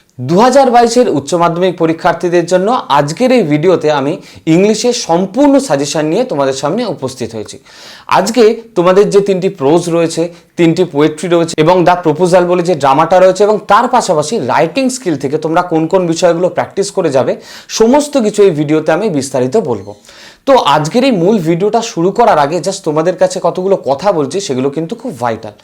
2022 উচ্চ মাধ্যমিক পরীক্ষার্থীদের জন্য আজকের এই ভিডিওতে আমি ইংলিশের সম্পূর্ণ সাজেশন নিয়ে তোমাদের সামনে উপস্থিত হয়েছি। আজকে তোমাদের যে তিনটি প্রোজ রয়েছে, তিনটি পোয়েট্রি রয়েছে এবং দ্য প্রপোজাল বলে যে ড্রামাটা রয়েছে এবং তার পাশাপাশি রাইটিং স্কিল থেকে তোমরা কোন কোন বিষয়গুলো প্র্যাকটিস করে যাবে সমস্ত কিছু এই ভিডিওতে আমি বিস্তারিত বলবো। তো আজকের এই মূল ভিডিওটা শুরু করার আগে জাস্ট তোমাদের কাছে কতগুলো কথা বলছি, সেগুলো কিন্তু খুব ভাইটাল।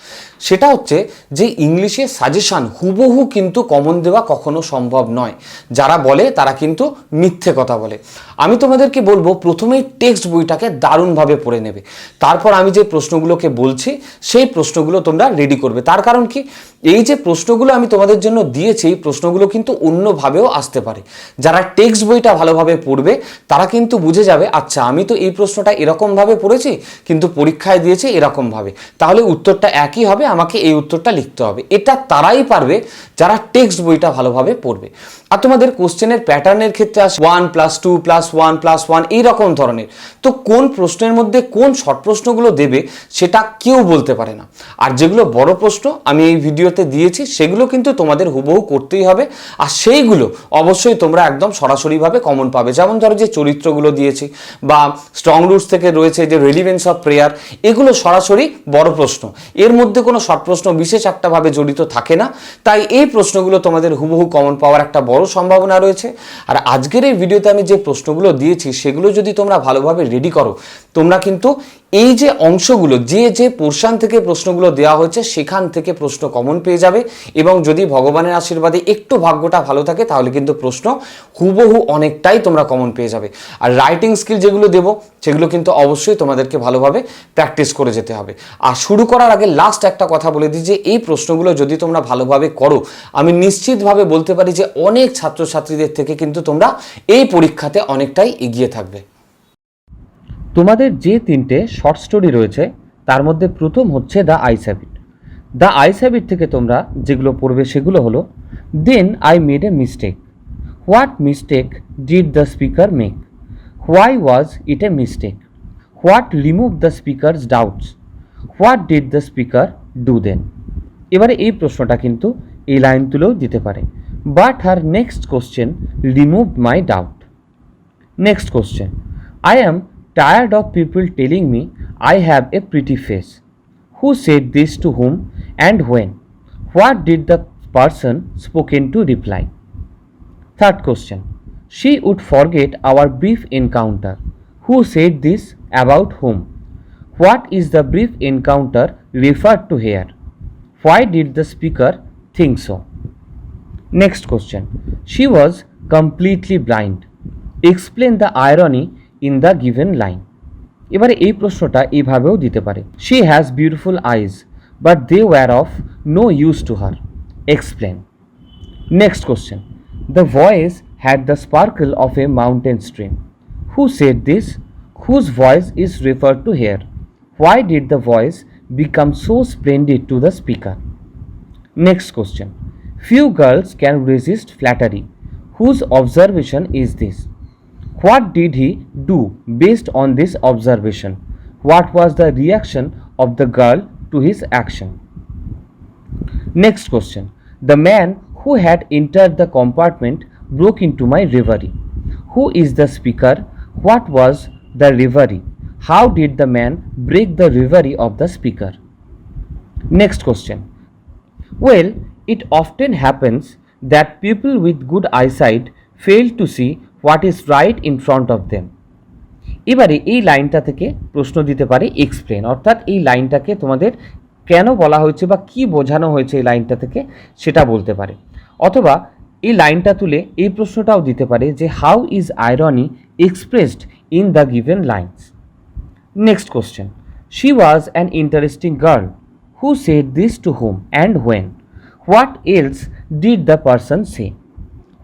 সেটা হচ্ছে যে ইংলিশে সাজেশন হুবহু কিন্তু কমন দেওয়া কখনো সম্ভব নয়। যারা বলে তারা কিন্তু মিথ্যে কথা বলে। আমি তোমাদেরকে বলবো প্রথমেই টেক্সট বইটাকে দারুণভাবে পড়ে নেবে, তারপর আমি যে প্রশ্নগুলোকে বলছি সেই প্রশ্নগুলো তোমরা রেডি করবে। তার কারণ কি, এই যে প্রশ্নগুলো আমি তোমাদের জন্য দিয়েছি এই প্রশ্নগুলো কিন্তু অন্যভাবেও আসতে পারে। যারা টেক্সট বইটা ভালোভাবে পড়বে তারা কিন্তু বুঝে যাবে, আচ্ছা আমি তো এই প্রশ্নটা এরকমভাবে পড়েছি কিন্তু পরীক্ষায় দিয়েছে এরকমভাবে, তাহলে উত্তরটা একই হবে, আমাকে এই উত্তরটা লিখতে হবে। এটা তারাই পারবে যারা টেক্সট বইটা ভালোভাবে পড়বে। আর তোমাদের কোশ্চেনের প্যাটার্নের ক্ষেত্রে 1+2+1+1 এইরকম ধরনের, তো কোন প্রশ্নের মধ্যে কোন শর্ট প্রশ্নগুলো দেবে সেটা কেউ বলতে পারে না। আর যেগুলো বড় প্রশ্ন আমি এই ভিডিওতে দিয়েছি সেগুলো কিন্তু তোমাদের হুবহু করতেই হবে, আর সেইগুলো অবশ্যই তোমরা একদম সরাসরিভাবে কমন পাবে। যেমন ধরো যে চরিত্রগুলো দিয়েছি বা স্ট্রং রুটস থেকে রয়েছে যে রেলিভেন্স অফ প্রেয়ার, এগুলো সরাসরি বড় প্রশ্ন, এর মধ্যে কোনো শর্ট প্রশ্ন বিশেষ একটা ভাবে জড়িত থাকে না, তাই এই প্রশ্নগুলো তোমাদের হুবহু কমন পাওয়ার একটা বড় সম্ভাবনা রয়েছে। আর আজকের এই ভিডিওতে আমি যে প্রশ্নগুলো দিয়েছি সেগুলো যদি তোমরা ভালোভাবে রেডি করো, তোমরা কিন্তু এই যে অংশগুলো যে পোর্শন থেকে প্রশ্নগুলো দেওয়া হয়েছে সেখান থেকে প্রশ্ন কমন পেয়ে যাবে। এবং যদি ভগবানের আশীর্বাদে একটু ভাগ্যটা ভালো থাকে তাহলে কিন্তু প্রশ্ন হুবহু অনেকটাই তোমরা কমন পেয়ে যাবে। আর রাইটিং স্কিল যেগুলো দেবো সেগুলো কিন্তু অবশ্যই তোমাদেরকে ভালোভাবে প্র্যাকটিস করে যেতে হবে। আর শুরু করার আগে লাস্ট একটা কথা বলে দিই যে এই প্রশ্নগুলো যদি তোমরা ভালোভাবে করো, আমি নিশ্চিতভাবে বলতে পারি যে অনেক ছাত্রছাত্রীদের থেকে কিন্তু তোমরা এই পরীক্ষাতে অনেকটাই এগিয়ে থাকবে। তোমাদের যে তিনটে শর্ট স্টোরি রয়েছে তার মধ্যে প্রথম হচ্ছে the eyes have it. The eyes have it থেকে তোমরা যেগুলো পড়বে সেগুলো হলো, then I made a mistake, what mistake did the speaker make, why was it a mistake, what remove the speaker's doubts, what did the speaker do then. এবারে এই প্রশ্নটা কিন্তু এই লাইন তুলেও দিতে পারে, but her next question removed my doubt. Next question, I am tired of people telling me I have a pretty face. Who said this to whom and when? What did the person spoken to reply? Third question, she would forget our brief encounter. Who said this about whom? What is the brief encounter referred to here? Why did the speaker think so? Next question, she was completely blind. Explain the irony in the given line. এবারে এই প্রশ্নটা এইভাবেও দিতে পারে, she has beautiful eyes but they were of no use to her. Explain. Next question, the voice had the sparkle of a mountain stream. Who said this? Whose voice is referred to here? Why did the voice become so splendid to the speaker? Next question, few girls can resist flattery. Whose observation is this? What did he do based on this observation? What was the reaction of the girl to his action? Next question, the man who had entered the compartment broke into my reverie. Who is the speaker? What was the reverie? How did the man break the reverie of the speaker? Next question, well, it often happens that people with good eyesight fail to see what is right in front of them. এবারে এই লাইনটা থেকে প্রশ্ন দিতে পারে explain, অর্থাৎ এই লাইনটাকে তোমাদের কেন বলা হয়েছে বা কি বোঝানো হয়েছে এই লাইনটা থেকে সেটা বলতে পারে। অথবা এই লাইনটা তুলে এই প্রশ্নটাও দিতে পারে যে how is irony expressed in the given lines. Next question, she was an interesting girl. Who said this to whom and when? What else did the person say?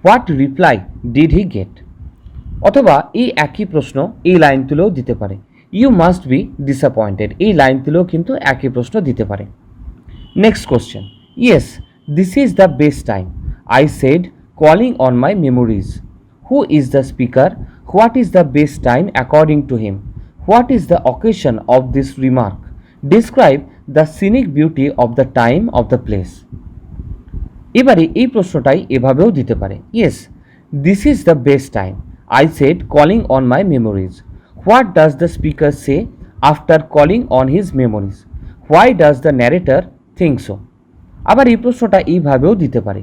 What reply did he get? অথবা এই একই প্রশ্ন এই line তুলেও দিতে পারে, you must be disappointed. এই line তুলেও কিন্তু একই প্রশ্ন দিতে পারে। Next question, yes this is the best time I said calling on my memories. Who is the speaker? What is the best time according to him? What is the occasion of this remark? Describe the scenic beauty of the time of the place. এবারে এই প্রশ্নটাই এভাবেও দিতে পারে, yes this is the best time I said calling on my memories, what does the speaker say after calling on his memories, why does the narrator think so. আবার এই প্রশ্নটা এইভাবেও দিতে পারে,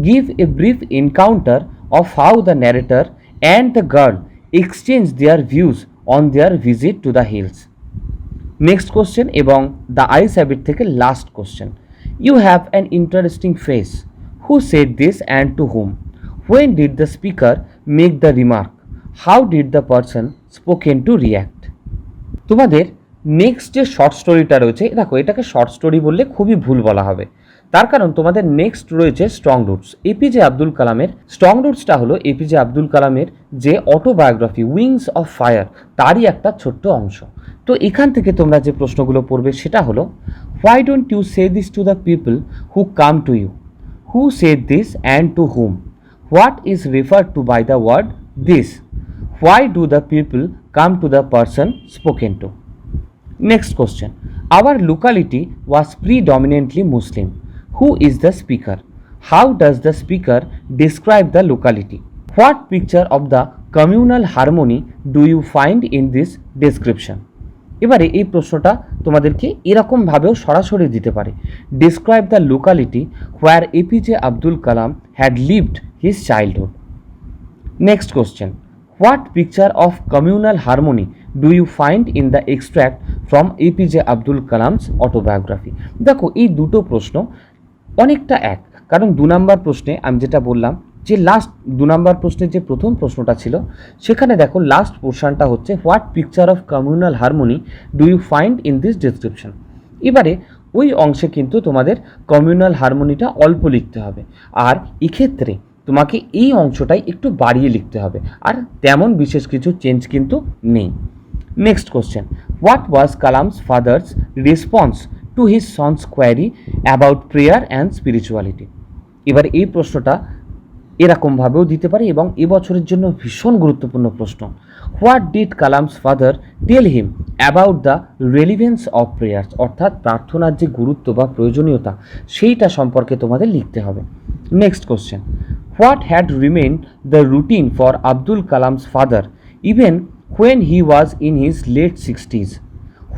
give a brief encounter of how the narrator and the girl exchange their views on their visit to the hills. Next question এবং the eyes have it থেকে last question, you have an interesting face, who said this and to whom, when did the speaker make the remark, how did the person spoken to react. তোমাদের next যে short স্টোরিটা রয়েছে, দেখো এটাকে short story বললে খুবই ভুল বলা হবে, তার কারণ তোমাদের নেক্সট রয়েছে স্ট্রং রুটস। এপিজে আব্দুল কালামের স্ট্রং রুটসটা হলো এপিজে আব্দুল কালামের যে অটোবায়োগ্রাফি উইংস অফ ফায়ার তারই একটা ছোট্ট অংশ। তো এখান থেকে তোমরা যে প্রশ্নগুলো পড়বে সেটা হলো, why don't you say this to the people who come to you, who said this and to whom, what is referred to by the word this, why do the people come to the person spoken to. Next question, our locality was predominantly Muslim. Who is the speaker? How does the speaker describe the locality? What picture of the communal harmony do you find in this description? এবারে এই প্রশ্নটা তোমাদেরকে এরকম ভাবেও সরাসরি দিতে পারে, describe the locality where APJ Abdul Kalam had lived his childhood. Next question, what picture of communal harmony do you find in the extract from APJ Abdul Kalam's autobiography? দেখো এই দুটো প্রশ্ন অনেকটা এক, কারণ 2 নম্বর প্রশ্নে আমি যেটা বললাম যে লাস্ট 2 নম্বর প্রশ্নের যে প্রথম প্রশ্নটা ছিল সেখানে দেখো লাস্ট পোর্শনটা হচ্ছে what picture of communal harmony do you find in this description. এবারে ওই অংশে কিন্তু তোমাদের কমিউনাল হারমোনিটা অল্প লিখতে হবে, আর এক্ষেত্রে তোমাকে এই অংশটাই একটু বাড়িয়ে লিখতে হবে, আর তেমন বিশেষ কিছু চেঞ্জ কিন্তু নেই। Next question, what was Kalam's father's response to his sons query about prayer and spirituality. এবার এই প্রশ্নটা এরকমভাবেও দিতে পারে এবং এবছরের জন্য ভীষণ গুরুত্বপূর্ণ প্রশ্ন, what did Kalam's father tell him about the relevance of prayers, অর্থাৎ প্রার্থনার যে গুরুত্ব বা প্রয়োজনীয়তা সেইটা সম্পর্কে তোমাদের লিখতে হবে। Next question, what had remain the routine for Abdul Kalam's father even when he was in his late 60s?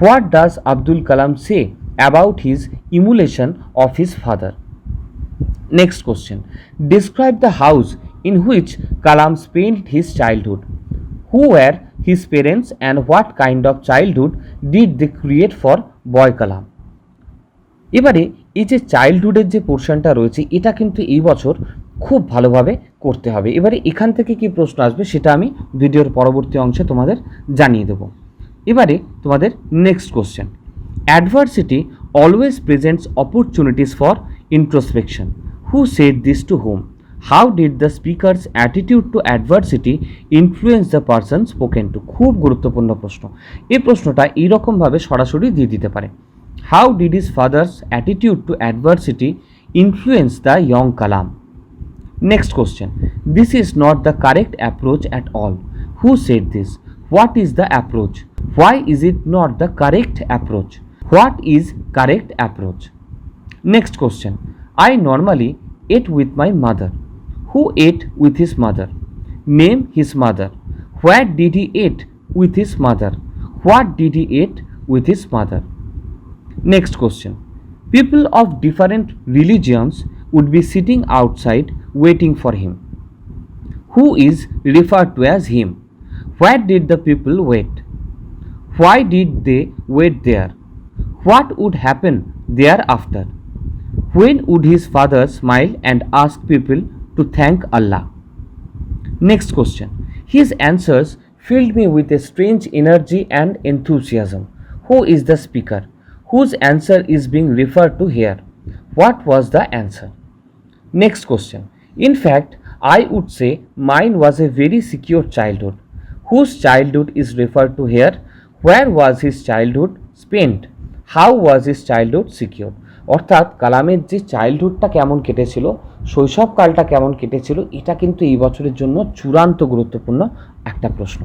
What does Abdul Kalam say about his emulation of his father? Next question, describe the house in which Kalam spent his childhood. Who were his parents and what kind of childhood did they create for boy Kalam? এবারে এই যে চাইল্ডহুডের যে পোর্শনটা রয়েছে এটা কিন্তু এই বছর খুব ভালোভাবে করতে হবে। এবারে এখান থেকে কি প্রশ্ন আসবে সেটা আমি ভিডিওর পরবর্তী অংশে তোমাদের জানিয়ে দেব। এবারে তোমাদের next question, adversity always presents opportunities for introspection, who said this to whom, how did the speaker's attitude to adversity influence the person spoken to. খুব গুরুত্বপূর্ণ প্রশ্ন, এই প্রশ্নটা এইরকমভাবে সরাসরি দিয়ে দিতে পারে, how did his father's attitude to adversity influence the young Kalam. Next question, this is not the correct approach at all. Who said this? What is the approach? Why is it not the correct approach? What is correct approach? Next question, I normally ate with my mother. Who ate with his mother? Name his mother. Where did he eat with his mother? What did he eat with his mother? Next question, people of different religions would be sitting outside waiting for him. Who is referred to as him? Where did the people wait? Why did they wait there? What would happen thereafter? When would his father smile and ask people to thank Allah? Next question, his answers filled me with a strange energy and enthusiasm. Who is the speaker? Whose answer is being referred to here? What was the answer? Next question, in fact, I would say mine was a very secure childhood. Whose childhood is referred to here? Where was his childhood spent? How was his childhood secure? অর্থাৎ কালামের যে চাইল্ডহুডটা কেমন কেটেছিল, শৈশবকালটা কেমন কেটেছিল, এটা কিন্তু এই বছরের জন্য চূড়ান্ত গুরুত্বপূর্ণ একটা প্রশ্ন।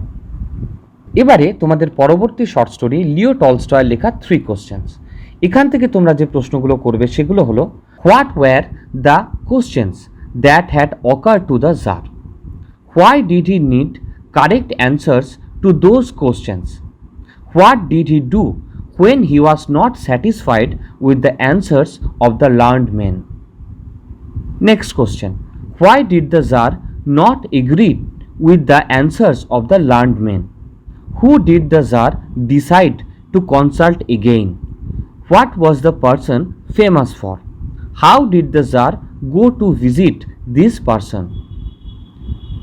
এবারে তোমাদের পরবর্তী শর্ট স্টোরি লিও টলস্টয়ের লেখা 3 কোশ্চেন্স। এখান থেকে তোমরা যে প্রশ্নগুলো করবে সেগুলো হলো, what were the questions that had occurred to the Tsar. Why did he need correct answers to those questions? What did he do when he was not satisfied with the answers of the learned men? Next question. Why did the Tsar not agree with the answers of the learned men? Who did the Tsar decide to consult again? What was the person famous for? How did the Tsar go to visit this person?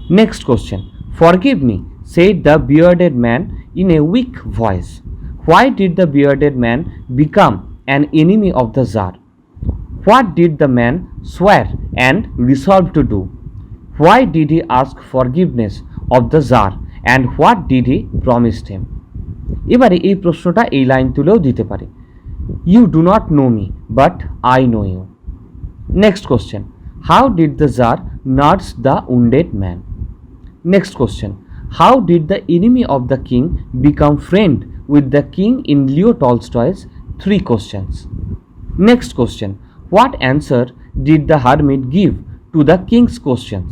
Next question. Forgive me, said the bearded man in a weak voice. Why did the bearded man become an enemy of the Tsar? What did the man swear and resolve to do? Why did he ask forgiveness of the Tsar and what did he promise him? এবারে এই প্রশ্নটা এই line তুলেও দিতে পারে, you do not know me but I know you. Next question, how did the tsar nurse the wounded man? Next question, how did the enemy of the king become friend with the king in Leo Tolstoy's three questions? Next question, what answer did the hermit give to the king's questions?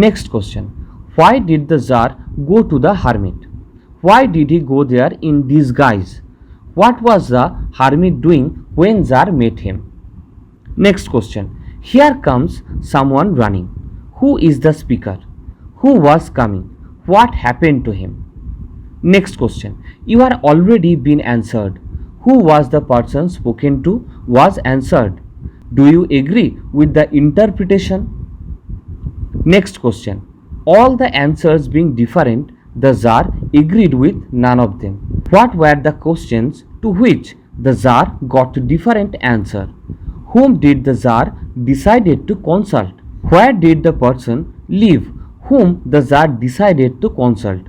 Next question, why did the Tsar go to the hermit? Why did he go there in disguise? What was the hermit doing when Tsar met him? Next question, here comes someone running. Who is the speaker? Who was coming? What happened to him? Next question, you are already been answered. Who was the person spoken to was answered. Do you agree with the interpretation? Next question, all the answers being different, the Tsar agreed with none of them. What were the questions to which the Tsar got different answer? Whom did the Tsar decided to consult? Where did the person live whom the Tsar decided to consult?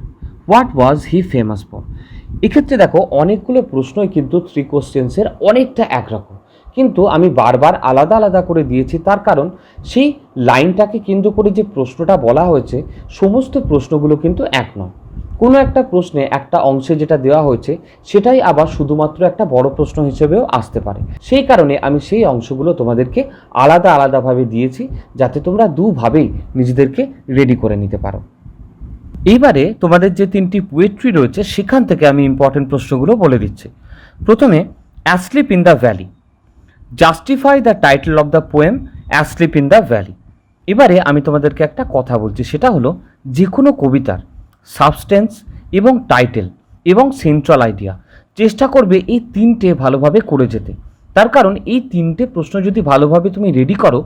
What was he famous for? এক্ষেত্রে দেখো অনেকগুলো প্রশ্নই কিন্তু three কোশ্চেন্সের অনেকটা একরকম, কিন্তু আমি বারবার আলাদা আলাদা করে দিয়েছি। তার কারণ সেই লাইনটাকে কেন্দ্র করে যে প্রশ্নটা বলা হয়েছে সমস্ত প্রশ্নগুলো কিন্তু এক নয়। কোনো একটা প্রশ্নে একটা অংশে যেটা দেওয়া হয়েছে সেটাই আবার শুধুমাত্র একটা বড় প্রশ্ন হিসেবেও আসতে পারে। সেই কারণে আমি সেই অংশগুলো তোমাদেরকে আলাদা আলাদাভাবে দিয়েছি যাতে তোমরা দুভাবেই নিজেদেরকে রেডি করে নিতে পারো। এইবারে তোমাদের যে তিনটি পোয়েট্রি রয়েছে সেখান থেকে আমি ইম্পর্টেন্ট প্রশ্নগুলো বলে দিচ্ছি। প্রথমে asleep in the valley, justify the title of the poem asleep in the valley. এবারে আমি তোমাদেরকে একটা কথা বলছি, সেটা হলো যে কোনো কবিতার সাবস্টেন্স এবং টাইটেল এবং সেন্ট্রাল আইডিয়া চেষ্টা করবে এই তিনটে ভালোভাবে করে যেতে। তার কারণ এই তিনটে প্রশ্ন যদি ভালোভাবে তুমি রেডি করো,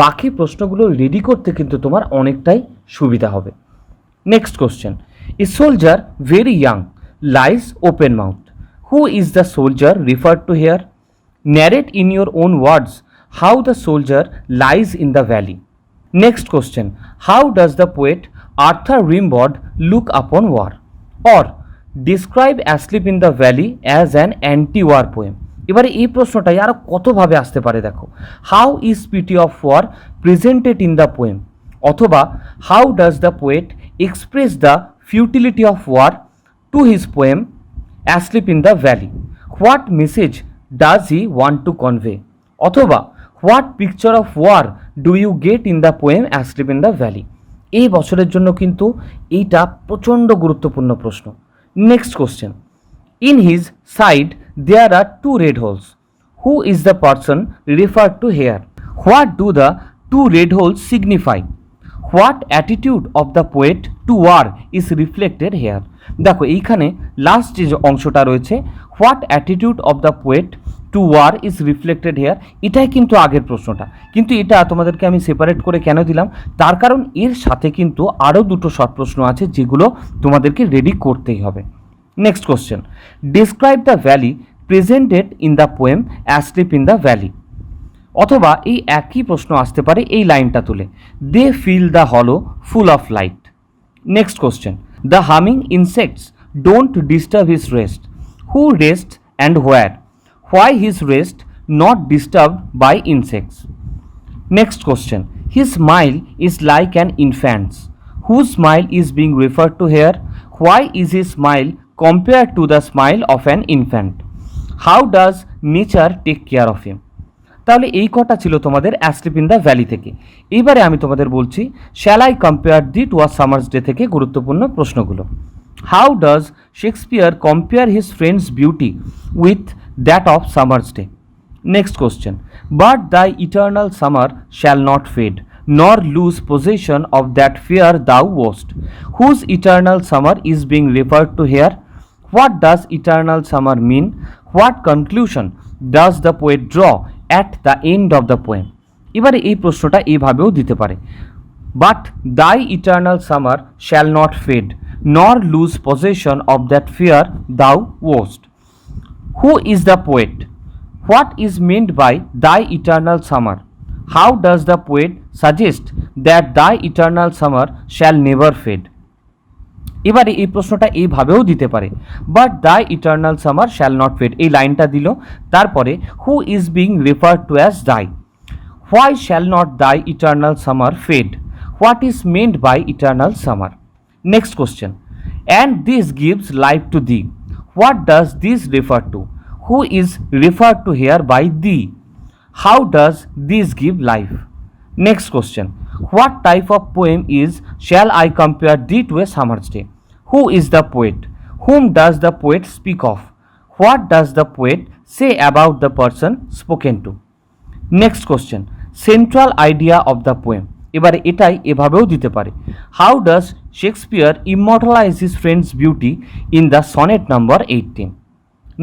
বাকি প্রশ্নগুলো রেডি করতে কিন্তু তোমার অনেকটাই সুবিধা হবে। Next question, a soldier very young lies open mouthed. Who is the soldier referred to here? Narrate in your own words how the soldier lies in the valley. Next question, how does the poet Arthur Rimbaud look upon war? Or describe Asleep in the Valley as an anti-war poem. এবারে এই প্রশ্নটাই আরো কতভাবে আসতে পারে দেখো, how is pity of war presented in the poem, অথবা how does the poet express the futility of war to his poem Asleep in the Valley. What message does he want to convey? অথবা what picture of war do you get in the poem Asleep in the Valley? এই বছরের জন্য কিন্তু এইটা প্রচণ্ড গুরুত্বপূর্ণ প্রশ্ন। Next question, in his side there are two red holes. Who is the person referred to here? What do the two red holes signify? What attitude of the poet to war is reflected here? দেখো এইখানে last যে অংশটা রয়েছে, what attitude of the poet to war is reflected here, এটাই কিন্তু আগের প্রশ্নটা, কিন্তু এটা তোমাদেরকে আমি সেপারেট করে কেন দিলাম, তার কারণ এর সাথে কিন্তু আরও দুটো শর্ট প্রশ্ন আছে যেগুলো তোমাদেরকে রেডি করতেই হবে। Next question, describe the valley presented in the poem asleep in the valley. অথবা এই একই প্রশ্ন আসতে পারে এই লাইনটা তুলে, দে feel the hall full of light. Next question, the humming insects don't disturb his rest. Who rest and where? Why his rest not disturb by insects? Next question, his smile is like an infant's. Who smile is being referred to here? Why is his smile compare to the smile of an infant? How does nature take care of him? তাহলে এই কটা ছিল তোমাদের অ্যাস্লিপ in the valley থেকে। এইবারে আমি তোমাদের বলছি shall I compare thee to a summer's day থেকে গুরুত্বপূর্ণ প্রশ্নগুলো। How does Shakespeare compare his friend's beauty with that of summer's day? Next question, but the eternal summer shall not fade nor lose possession of that fear thou wast. Whose eternal summer is being referred to here? What does eternal summer mean? What conclusion does the poet draw at the end of the poem? এবারে এই প্রশ্নটা এইভাবেও দিতে পারে, but thy eternal summer shall not fade nor lose possession of that fear thou wast. Who is the poet? What is meant by thy eternal summer? How does the poet suggest that thy eternal summer shall never fade? এবারে এই প্রশ্নটা এইভাবেও দিতে পারে, but the eternal summer shall not fade, এই লাইনটা দিল, তারপরে who is being referred to as thy, why shall not thy eternal summer fade, what is meant by eternal summer? Next question, and this gives life to thee, what does this refer to? Who is referred to here by thee? How does this give life? Next question, what type of poem is Shall I Compare Thee to a Summer's Day? Who is the poet? Whom does the poet speak of? What does the poet say about the person spoken to? Next question, central idea of the poem. এবারে এটাই এভাবেও দিতে পারে, how does Shakespeare immortalize his friend's beauty in the sonnet number 18?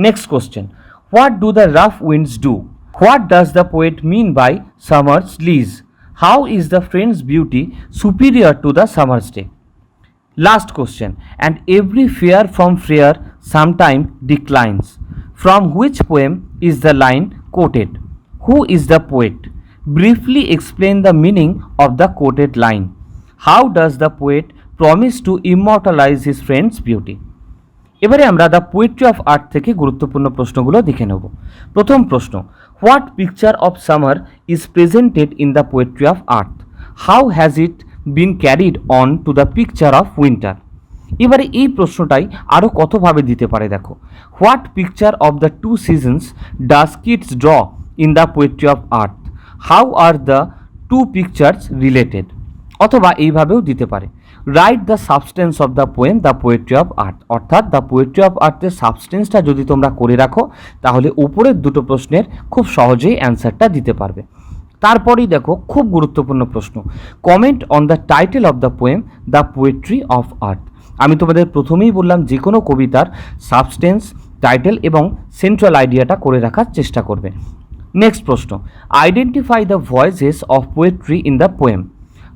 Next question, what do the rough winds do? What does the poet mean by summer's lease? How is the friend's beauty superior to the summer's day? Last question, and every fair from fair sometime declines. From which poem is the line quoted? Who is the poet? Briefly explain the meaning of the quoted line. How does the poet promise to immortalize his friend's beauty? এবারে আমরা the poetry of আর্থ থেকে গুরুত্বপূর্ণ প্রশ্নগুলো দেখে নেব। প্রথম প্রশ্ন, what picture of summer is presented in the poetry of earth? How has it been carried on to the picture of winter? এবারে এই প্রশ্নটাই আরও কতভাবে দিতে পারে দেখো, what picture of the two seasons does Keats draw in the poetry of earth? How are the two pictures related? অথবা এইভাবেও দিতে পারে, write the substance of the poem the poetry of earth. অর্থাৎ দ্য পোয়েট্রি অফ আর্থের সাবস্টেন্সটা যদি তোমরা করে রাখো তাহলে উপরের দুটো প্রশ্নের খুব সহজেই অ্যান্সারটা দিতে পারবে। তারপরেই দেখো খুব গুরুত্বপূর্ণ প্রশ্ন, comment on the title of the poem the poetry of আর্থ। আমি তোমাদের প্রথমেই বললাম যে কোনো কবিতার সাবস্টেন্স, টাইটেল এবং সেন্ট্রাল আইডিয়াটা করে রাখার চেষ্টা করবে। নেক্সট প্রশ্ন, identify the voices of poetry in the poem.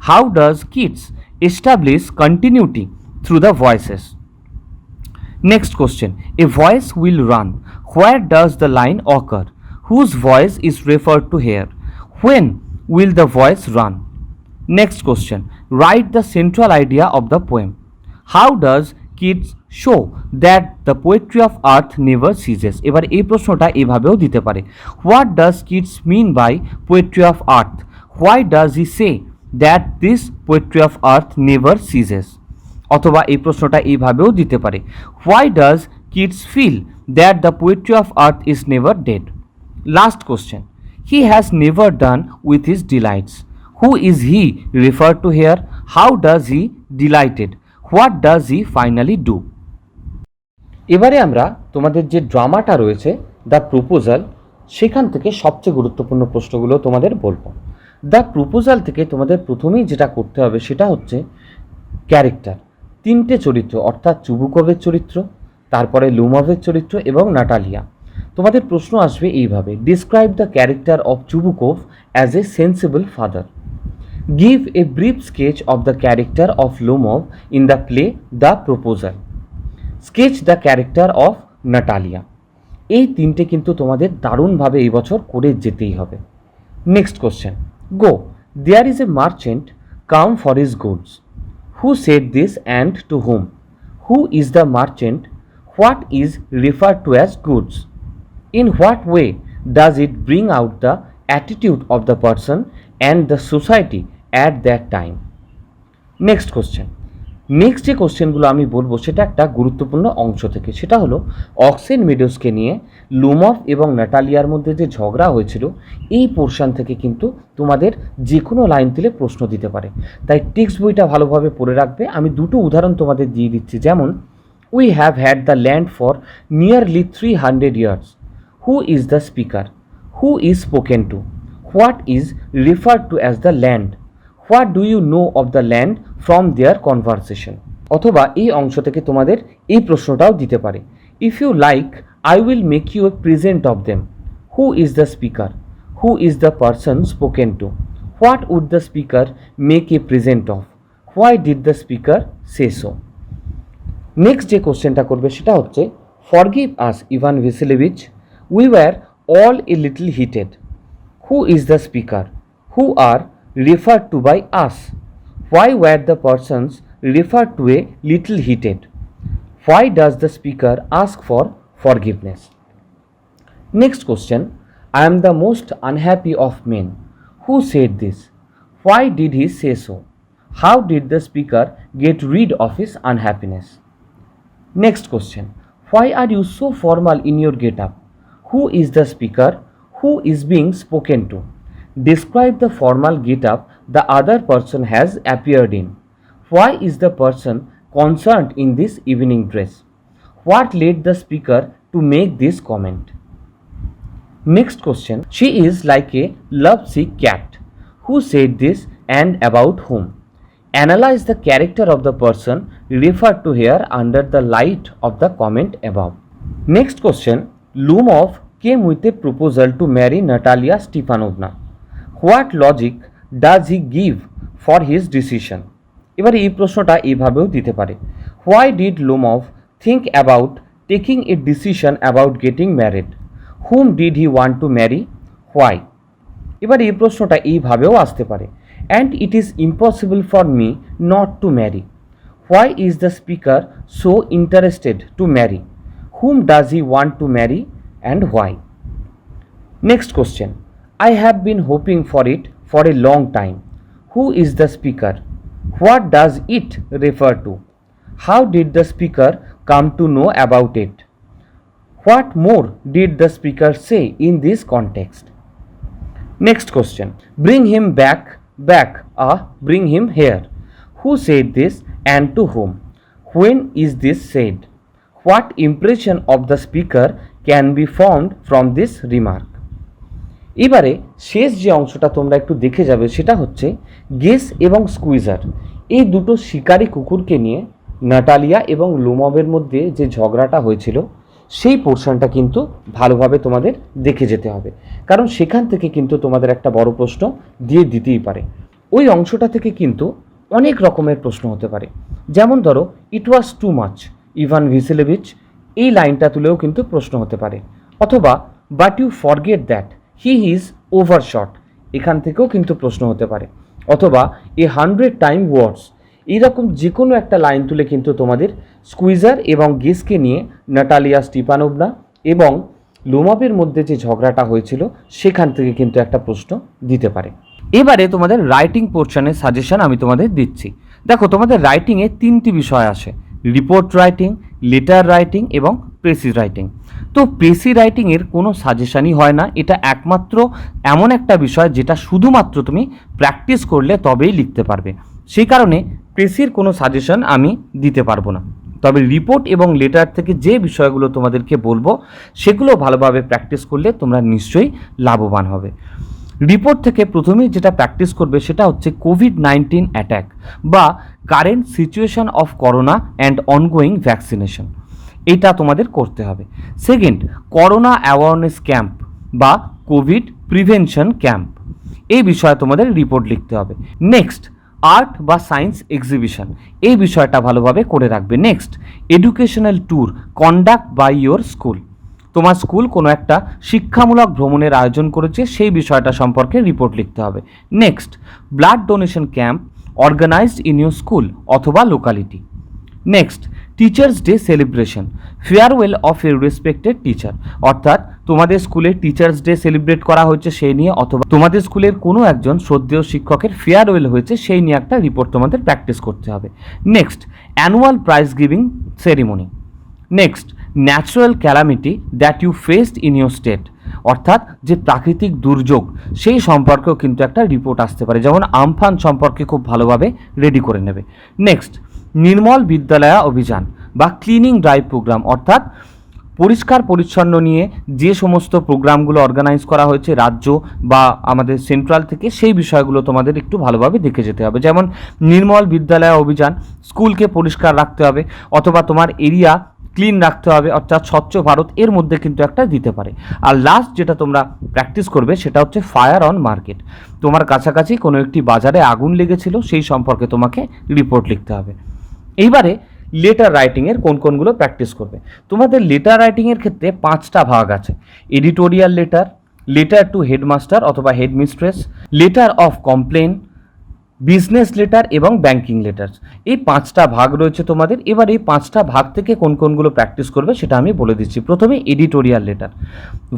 How does Keats establish continuity through the voices? Next question, a voice will run. Where does the line occur? Whose voice is referred to here? When will the voice run? Next question, write the central idea of the poem. How does kids show that the poetry of earth never ceases? এবার এই প্রশ্নটা এইভাবেও দিতে পারে, what does kids mean by poetry of earth? Why does he say that this poetry of earth never ceases? অথবা এই প্রশ্নটা এইভাবেও দিতে পারে, why does kids feel that the poetry of earth is never dead? Last question, he has never done with his delights. Who is he referred to here? How does he delighted? What does he finally do? এবারে আমরা তোমাদের যে ড্রামাটা রয়েছে the proposal, সেখান থেকে সবচেয়ে গুরুত্বপূর্ণ প্রশ্নগুলো তোমাদের বলবো। দ্য প্রপোজাল থেকে তোমাদের প্রথমেই যেটা করতে হবে সেটা হচ্ছে ক্যারেক্টার, তিনটে চরিত্র অর্থাৎ চুবুকভের চরিত্র, তারপরে লুমভের চরিত্র এবং নাটালিয়া। তোমাদের প্রশ্ন আসবে এইভাবে, describe the character of Chubukov as a sensible father. Give a brief sketch of the character of লুমভ in the play the proposal. Sketch the character of Natalia. এই তিনটে কিন্তু তোমাদের দারুণভাবে এই বছর করে যেতেই হবে। Next question, go, there is a merchant come for his goods. Who said this and to whom? Who is the merchant? What is referred to as goods? In what way does it bring out the attitude of the person and the society at that time? Next question, next যে কোশ্চেনগুলো আমি বলবো সেটা একটা গুরুত্বপূর্ণ অংশ থেকে, সেটা হলো অক্সেন মেডোসকে নিয়ে লুমফ এবং নাটালিয়ার মধ্যে যে ঝগড়া হয়েছিল এই পোর্শন থেকে কিন্তু তোমাদের যে কোনো লাইন তুলে প্রশ্ন দিতে পারে। তাই টেক্সট বইটা ভালোভাবে পড়ে রাখবে। আমি দুটো উদাহরণ তোমাদের দিয়ে দিচ্ছি, যেমন we have had the land for nearly 300 years, who is the speaker, who is spoken to, what is referred to as the land, what do you know of the land from their conversation. অথবা এই অংশ থেকে তোমাদের এই প্রশ্নটাও দিতে পারে, if you like I will make you a present of them, who is the speaker, who is the person spoken to, what would the speaker make a present of, why did the speaker say so. Next যে কোশ্চেনটা করবে সেটা হচ্ছে forgive us Ivan Vasilievich, we were all a little heated, who is the speaker, who are referred to by us, why were the persons referred to a little heated, why does the speaker ask for forgiveness. Next question, I am the most unhappy of men, who said this, why did he say so, how did the speaker get rid of his unhappiness. Next question, why are you so formal in your get-up, who is the speaker, who is being spoken to, describe the formal get-up the other person has appeared in, why is the person concerned in this evening dress, what led the speaker to make this comment. Next question, she is like a lovesick cat, who said this and about whom, analyze the character of the person referred to here under the light of the comment above. Next question, Lumov came with a proposal to marry Natalia Stepanovna, what logic does he give for his decision. এবারে এই প্রশ্নটা এইভাবেও দিতে পারে, why did Lomov think about taking a decision about getting married, whom did he want to marry, why. এবারে এই প্রশ্নটা এইভাবেও আসতে পারে, and it is impossible for me not to marry, why is the speaker so interested to marry, hmm does he want to marry and why. Next question, I have been hoping for it for a long time. Who is the speaker? What does it refer to? How did the speaker come to know about it? What more did the speaker say in this context? Next question. Bring him back, bring him here. Who said this and to whom? When is this said? What impression of the speaker can be formed from this remark? এবারে শেষ যে অংশটা তোমরা একটু দেখে যাবে সেটা হচ্ছে গেস এবং স্কুইজার, এই দুটো শিকারী কুকুরকে নিয়ে নাটালিয়া এবং লুমভের মধ্যে যে ঝগড়াটা হয়েছিল সেই পোর্শনটা কিন্তু ভালোভাবে তোমাদের দেখে যেতে হবে, কারণ সেখান থেকে কিন্তু তোমাদের একটা বড় প্রশ্ন দিয়ে দিতেই পারে। ওই অংশটা থেকে কিন্তু অনেক রকমের প্রশ্ন হতে পারে, যেমন ধরো it was too much Ivan Vasilievich, এই লাইনটা তুলেও কিন্তু প্রশ্ন হতে পারে, অথবা but you forget that he is overshot, এখান থেকেও কিন্তু প্রশ্ন হতে পারে, অথবা এ 100 টাইম ওয়ার্ডস, এইরকম যে কোনো একটা লাইন তুলে কিন্তু তোমাদের স্কুইজার এবং গেসকে নিয়ে নাটালিয়া স্টিপানোভনা এবং লোমভের মধ্যে যে ঝগড়াটা হয়েছিল সেখান থেকে কিন্তু একটা প্রশ্ন দিতে পারে। এবারে তোমাদের রাইটিং পোর্শনের সাজেশন আমি তোমাদের দিচ্ছি। দেখো, তোমাদের রাইটিংয়ে 3টি বিষয় আসে, রিপোর্ট রাইটিং, লেটার রাইটিং এবং প্রেসি রাইটিং। তো প্রেসি রাইটিংয়ের কোনো সাজেশনই হয় না, এটা একমাত্র এমন একটা বিষয় যেটা শুধুমাত্র তুমি প্র্যাকটিস করলে তবেই লিখতে পারবে, সেই কারণে প্রেসির কোনো সাজেশন আমি দিতে পারবো না। তবে রিপোর্ট এবং লেটার থেকে যে বিষয়গুলো তোমাদেরকে বলবো সেগুলো ভালোভাবে প্র্যাকটিস করলে তোমরা নিশ্চয়ই লাভবান হবে। রিপোর্ট থেকে প্রথমেই যেটা প্র্যাকটিস করবে সেটা হচ্ছে কোভিড-19 অ্যাট্যাক বা current situation of corona and ongoing vaccination, এটা তোমাদের করতে হবে। সেকেন্ড, করোনা অ্যাওয়ারনেস ক্যাম্প বা কোভিড প্রিভেনশন ক্যাম্প, এই বিষয়ে তোমাদের রিপোর্ট লিখতে হবে। নেক্সট, আর্ট বা সায়েন্স এক্সিবিশন, এই বিষয়টা ভালোভাবে করে রাখবে। Next, educational tour conduct by your school, তোমার স্কুল কোনো একটা শিক্ষামূলক ভ্রমণের আয়োজন করেছে, সেই বিষয়টা সম্পর্কে রিপোর্ট লিখতে হবে। Next, blood donation camp organized in your school অথবা locality. Next, teachers day celebration, farewell of a respected teacher, অর্থাৎ তোমাদের স্কুলে টিচার্স ডে সেলিব্রেট করা হচ্ছে সেই নিয়ে, অথবা তোমাদের স্কুলের কোনো একজন শ্রদ্ধেয় শিক্ষকের ফেয়ারওয়েল হয়েছে সেই নিয়ে একটা রিপোর্ট তোমাদের প্র্যাকটিস করতে হবে। Next, annual prize giving ceremony. Next, natural calamity that you faced in your state, অর্থাৎ যে প্রাকৃতিক দুর্যোগ সেই সম্পর্কেও কিন্তু একটা রিপোর্ট আসতে পারে, যেমন আমফান সম্পর্কে খুব ভালোভাবে রেডি করে নেবে। নেক্সট, নির্মল বিদ্যালয় অভিযান বা ক্লিনিং ড্রাইভ প্রোগ্রাম, অর্থাৎ পরিষ্কার পরিচ্ছন্ন নিয়ে যে সমস্ত প্রোগ্রামগুলো অর্গানাইজ করা হয়েছে রাজ্য বা আমাদের সেন্ট্রাল থেকে, সেই বিষয়গুলো তোমাদের একটু ভালোভাবে দেখে যেতে হবে। যেমন নির্মল বিদ্যালয় অভিযান, স্কুলকে পরিষ্কার রাখতে হবে, অথবা তোমার এরিয়া ক্লিন রাখতে হবে, অর্থাৎ স্বচ্ছ ভারত এর মধ্যে কিন্তু একটা দিতে পারে। আর লাস্ট যেটা তোমরা প্র্যাকটিস করবে সেটা হচ্ছে ফায়ার অন মার্কেট, তোমার কাছাকাছি কোনো একটি বাজারে আগুন লেগেছিল সেই সম্পর্কে তোমাকে রিপোর্ট লিখতে হবে। এইবারে লেটার রাইটিংয়ের কোনগুলো প্র্যাকটিস করবে। তোমাদের লেটার রাইটিংয়ের ক্ষেত্রে 5টা ভাগ আছে: editorial letter, letter to headmaster অথবা headmistress, letter of complain, business letter এবং ব্যাংকিং লেটার। এই 5টা ভাগ রয়েছে তোমাদের। এবার এই 5টা ভাগ থেকে কোনগুলো প্র্যাকটিস করবে সেটা আমি বলে দিচ্ছি। প্রথমে editorial letter,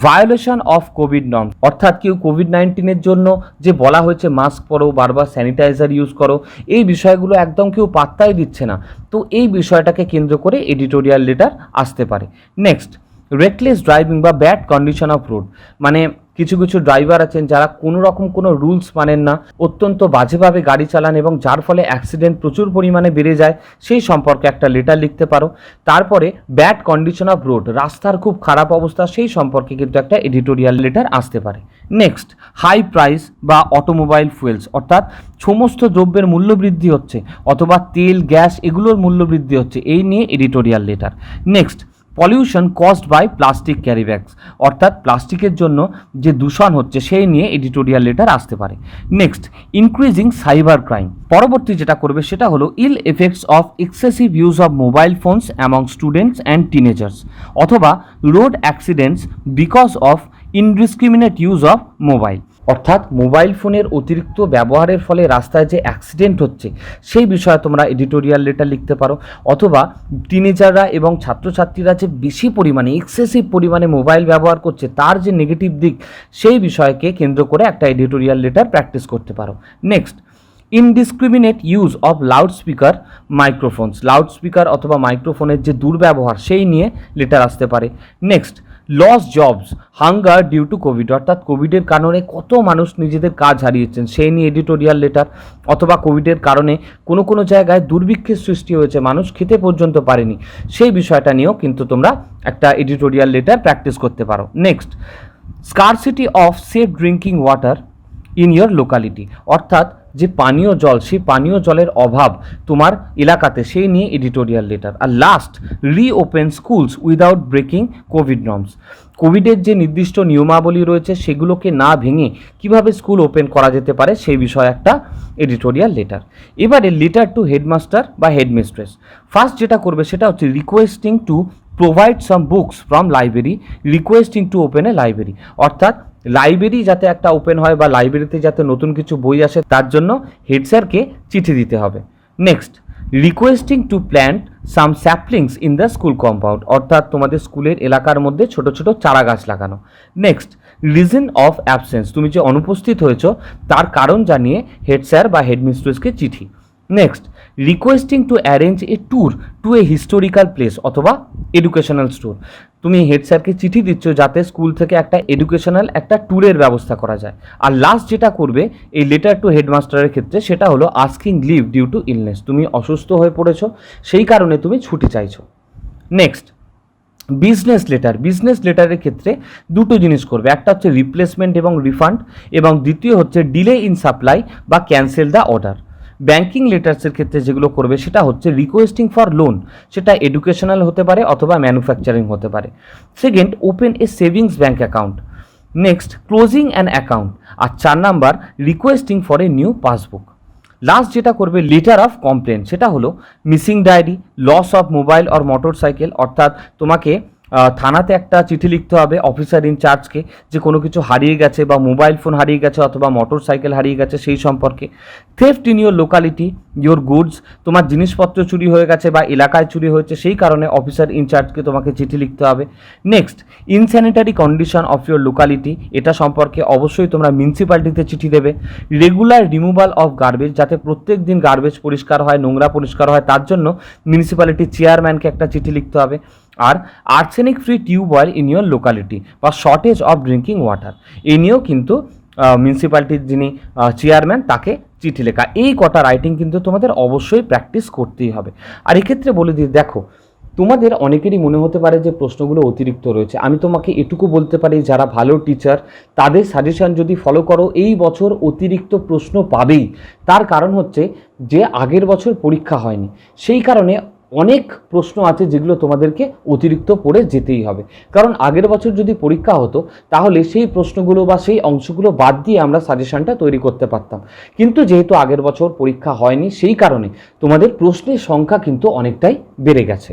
violation of Covid norm, অর্থাৎ কেউ কোভিড-19-এর জন্য যে বলা হয়েছে মাস্ক পরো, বারবার স্যানিটাইজার ইউজ করো, এই বিষয়গুলো একদম কেউ পাত্তাই দিচ্ছে না, তো এই বিষয়টাকে কেন্দ্র করে এডিটোরিয়াল লেটার আসতে পারে। নেক্সট, রেকলেস ড্রাইভিং বা ব্যাড কন্ডিশন অফ রোড, মানে কিছু ড্রাইভার আছেন যারা কোনো রকম কোনো রুলস মানেন না, অত্যন্ত বাজেভাবে গাড়ি চালান এবং যার ফলে অ্যাক্সিডেন্ট প্রচুর পরিমাণে বেড়ে যায়, সেই সম্পর্কে একটা লেটার লিখতে পারো। তারপরে ব্যাড কন্ডিশন অফ রোড, রাস্তার খুব খারাপ অবস্থা, সেই সম্পর্কে কিন্তু একটা এডিটোরিয়াল লেটার আসতে পারে। নেক্সট, হাই প্রাইস বা অটোমোবাইল ফুয়েলস, অর্থাৎ সমস্ত দ্রব্যের মূল্য বৃদ্ধি হচ্ছে, অথবা তেল গ্যাস এগুলোর মূল্য বৃদ্ধি হচ্ছে, এই নিয়ে editorial letter. Next, pollution caused by plastic carry bags, অর্থাৎ প্লাস্টিকের জন্য যে দূষণ হচ্ছে সেই নিয়ে এডিটোরিয়াল লেটার আসতে পারে। নেক্সট, ইনক্রিজিং সাইবার ক্রাইম, পরবর্তী যেটা করবে সেটা হলো ill effects of excessive use of mobile phones among students and teenagers, অথবা road accidents because of indiscriminate use of mobile, অর্থাৎ মোবাইল ফোনের অতিরিক্ত ব্যবহারের ফলে রাস্তায় যে অ্যাক্সিডেন্ট হচ্ছে সেই বিষয়ে তোমরা এডিটোরিয়াল লেটার লিখতে পারো। অথবা টিনেজাররা এবং ছাত্রছাত্রীরা যে বেশি পরিমাণে এক্সেসিভ পরিমাণে মোবাইল ব্যবহার করছে তার যে নেগেটিভ দিক সেই বিষয়কে কেন্দ্র করে একটা এডিটোরিয়াল লেটার প্র্যাকটিস করতে পারো। Next, indiscriminate use of loudspeaker microphones, loudspeaker অথবা মাইক্রোফোনের যে দুর্ব্যবহার সেই নিয়ে লেটার আসতে পারে। Next, loss jobs hunger due to covid, অর্থাৎ কোভিডের কারণে কত মানুষ নিজেদের কাজ হারিয়েছেন সেই নিয়ে এডিটোরিয়াল লেটার, অথবা কোভিডের কারণে কোনো জায়গায় দুর্ভিক্ষের সৃষ্টি হয়েছে, মানুষ খেতে পর্যন্ত পারেনি, সেই বিষয়টা নিয়েও কিন্তু তোমরা একটা এডিটোরিয়াল লেটার প্র্যাকটিস করতে পারো। Next, scarcity of safe drinking water in your locality, অর্থাৎ যে পানীয় জল সেই পানীয় জলের অভাব তোমার এলাকাতে সেই নিয়ে এডিটোরিয়াল লেটার। আর last, reopen schools without breaking COVID norms, কোভিডের যে নির্দিষ্ট নিয়মাবলী রয়েছে সেগুলোকে না ভেঙে কিভাবে স্কুল ওপেন করা যেতে পারে সেই বিষয়ে একটা এডিটোরিয়াল লেটার। এবারে লেটার টু হেডমাস্টার বা হেডমিস্ট্রেস, ফার্স্ট যেটা করবে সেটা হচ্ছে requesting to provide some books from library, requesting to open A library, অর্থাৎ লাইব্রেরি যাতে একটা ওপেন হয় বা লাইব্রেরিতে যাতে নতুন কিছু বই আসে তার জন্য হেড স্যারকে চিঠি দিতে হবে। Next, requesting to plant some saplings in the school compound, অর্থাৎ তোমাদের স্কুলের এলাকার মধ্যে ছোট চারা গাছ লাগানো। নেক্সট, রিজন অফ অ্যাবসেন্স, তুমি যে অনুপস্থিত হয়েছ তার কারণ জানিয়ে হেড স্যার বা হেডমিস্ট্রেসকে চিঠি। Next, requesting to arrange a tour to a historical place অথবা এডুকেশনাল ট্যুর, তুমি হেড স্যারকে চিঠি দিচ্ছ যাতে স্কুল থেকে একটা এডুকেশনাল একটা ট্যুরের ব্যবস্থা করা যায়। আর লাস্ট যেটা করবে এই লেটার টু হেডমাস্টারের ক্ষেত্রে সেটা হলো asking leave due to illness, তুমি অসুস্থ হয়ে পড়েছো সেই কারণে তুমি ছুটি চাইছো। নেক্সট, বিজনেস লেটার, বিজনেস লেটারের ক্ষেত্রে দুটো জিনিস করবে, একটা হচ্ছে রিপ্লেসমেন্ট এবং রিফান্ড, এবং দ্বিতীয় হচ্ছে ডিলে ইন সাপ্লাই বা ক্যান্সেল দ্য অর্ডার। ব্যাংকিং লেটার্সের ক্ষেত্রে যেগুলো করবে সেটা হচ্ছে রিকোয়েস্টিং ফর লোন, সেটা এডুকেশনাল হতে পারে অথবা ম্যানুফ্যাকচারিং হতে পারে। Second, open a savings bank account. Next, closing an account. আর 4 number, requesting for a new passbook. Last যেটা করবে লেটার অফ কমপ্লেন, সেটা হলো missing diary, loss of mobile or motor cycle, অর্থাৎ তোমাকে থানাতে একটা চিঠি লিখতে হবে অফিসার ইনচার্জকে যে কোনো কিছু হারিয়ে গেছে বা মোবাইল ফোন হারিয়ে গেছে অথবা মোটর সাইকেল হারিয়ে গেছে সেই সম্পর্কে। Theft in your locality, your goods, তোমার জিনিসপত্র চুরি হয়ে গেছে বা এলাকায় চুরি হয়েছে, সেই কারণে অফিসার ইনচার্জকে তোমাকে চিঠি লিখতে হবে। Next, insanitary condition of your locality, এটা সম্পর্কে অবশ্যই তোমরা মিউনিসিপ্যালিটিতে চিঠি দেবে। রেগুলার রিমুভাল অফ গার্বেজ, যাতে প্রত্যেক দিন গার্বেজ পরিষ্কার হয়, নোংরা পরিষ্কার হয়, তার জন্য মিউনিসিপ্যালিটির চেয়ারম্যানকে একটা চিঠি লিখতে হবে। আর arsenic free tubewell in your locality বা শর্টেজ অফ ড্রিঙ্কিং ওয়াটার, এ নিয়েও কিন্তু মিউনিসিপ্যালিটির যিনি চেয়ারম্যান তাকে চিঠি লেখা। এই কটা রাইটিং কিন্তু তোমাদের অবশ্যই প্র্যাকটিস করতেই হবে। আর এক্ষেত্রে বলে দিই, দেখো তোমাদের অনেকেরই মনে হতে পারে যে প্রশ্নগুলো অতিরিক্ত রয়েছে। আমি তোমাকে এটুকু বলতে পারি, যারা ভালো টিচার তাদের সাজেশন যদি ফলো করো, এই বছর অতিরিক্ত প্রশ্ন পাবেই। তার কারণ হচ্ছে যে আগের বছর পরীক্ষা হয়নি, সেই কারণে অনেক প্রশ্ন আছে যেগুলো তোমাদেরকে অতিরিক্ত পড়ে যেতেই হবে। কারণ আগের বছর যদি পরীক্ষা হতো তাহলে সেই প্রশ্নগুলো বা সেই অংশগুলো বাদ দিয়ে আমরা সাজেশনটা তৈরি করতে পারতাম। কিন্তু যেহেতু আগের বছর পরীক্ষা হয়নি, সেই কারণে তোমাদের প্রশ্নের সংখ্যা কিন্তু অনেকটাই বেড়ে গেছে।